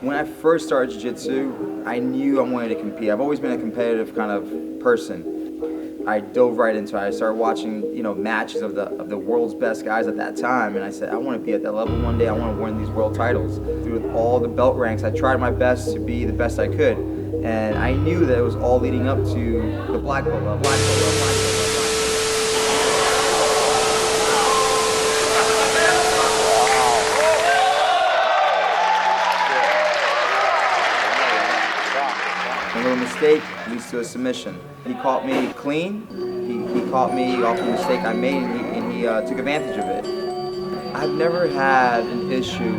When I first started jiu-jitsu, I knew I wanted to compete. I've always been a competitive kind of person. I dove right into it. I started watching, matches of the world's best guys at that time, and I said, I want to be at that level one day. I want to win these world titles. Through all the belt ranks, I tried my best to be the best I could, and I knew that it was all leading up to the black belt level. A little mistake leads to a submission. He caught me clean. He caught me off a mistake I made, and he took advantage of it. I've never had an issue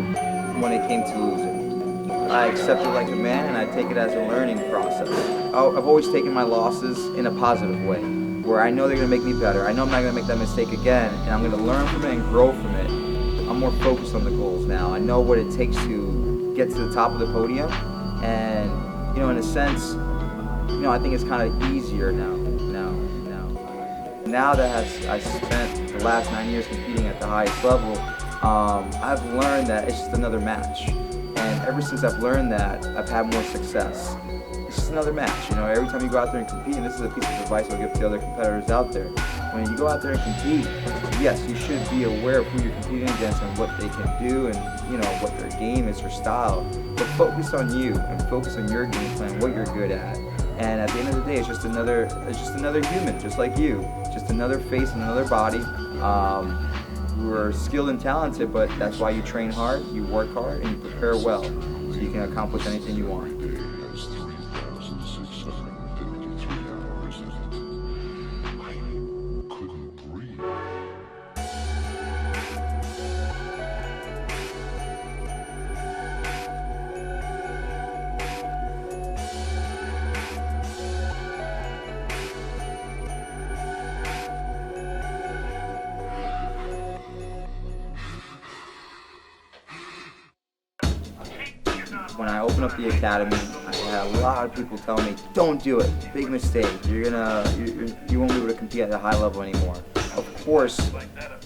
when it came to losing. I accept it like a man, and I take it as a learning process. I've always taken my losses in a positive way, where I know they're going to make me better. I know I'm not going to make that mistake again, and I'm going to learn from it and grow from it. I'm more focused on the goals now. I know what it takes to get to the top of the podium, and in a sense, I think it's kind of easier now. Now that I spent the last 9 years competing at the highest level, I've learned that it's just another match. And ever since I've learned that, I've had more success. It's just another match. Every time you go out there and compete, and this is a piece of advice I'll give to the other competitors out there, when you go out there and compete, yes, you should be aware of who you're competing against and what they can do and what their game is, their style. But focus on you and focus on your game plan, what you're good at. And at the end of the day, it's just another human, just like you, just another face and another body. We're skilled and talented, but that's why you train hard, you work hard, and you prepare well, so you can accomplish anything you want. When I opened up the academy, I had a lot of people tell me, "Don't do it. Big mistake. You won't be able to compete at a high level anymore." Of course,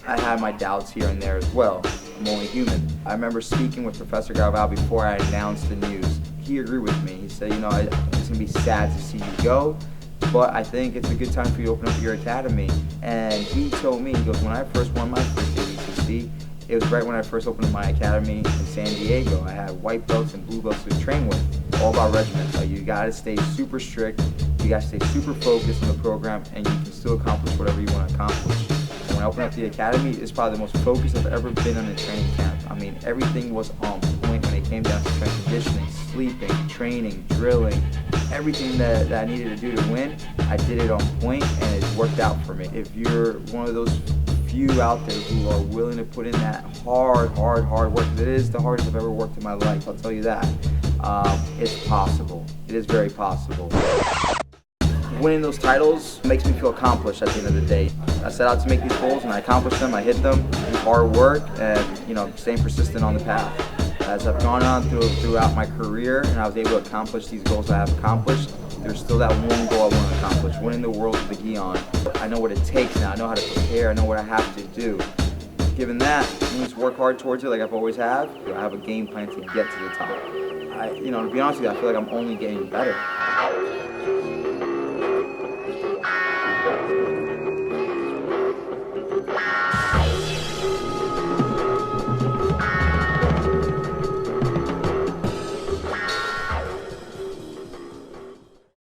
I had my doubts here and there as well. I'm only human. I remember speaking with Professor Galvao before I announced the news. He agreed with me. He said, it's gonna be sad to see you go, but I think it's a good time for you to open up your academy. And he told me, he goes, when I first won my first ADCC, it was right when I first opened my academy in San Diego. I had white belts and blue belts to train with. All about regiment. You gotta stay super strict, you gotta stay super focused on the program, and you can still accomplish whatever you want to accomplish. And when I opened up the academy, it's probably the most focused I've ever been on a training camp. I mean, everything was on point when it came down to strength conditioning, sleeping, training, drilling. Everything that I needed to do to win, I did it on point, and it worked out for me. If you're one of those few out there who are willing to put in that hard work, it is the hardest I've ever worked in my life, I'll tell you that. It's possible. It is very possible. Winning those titles makes me feel accomplished at the end of the day. I set out to make these goals and I accomplished them, I hit them through hard work and staying persistent on the path. As I've gone on throughout my career and I was able to accomplish these goals I have accomplished, there's still that one goal I want to accomplish, winning the world with the gi on. I know what it takes now, I know how to prepare, I know what I have to do. Given that, I just work hard towards it like I've always have. I have a game plan to get to the top. To be honest with you, I feel like I'm only getting better.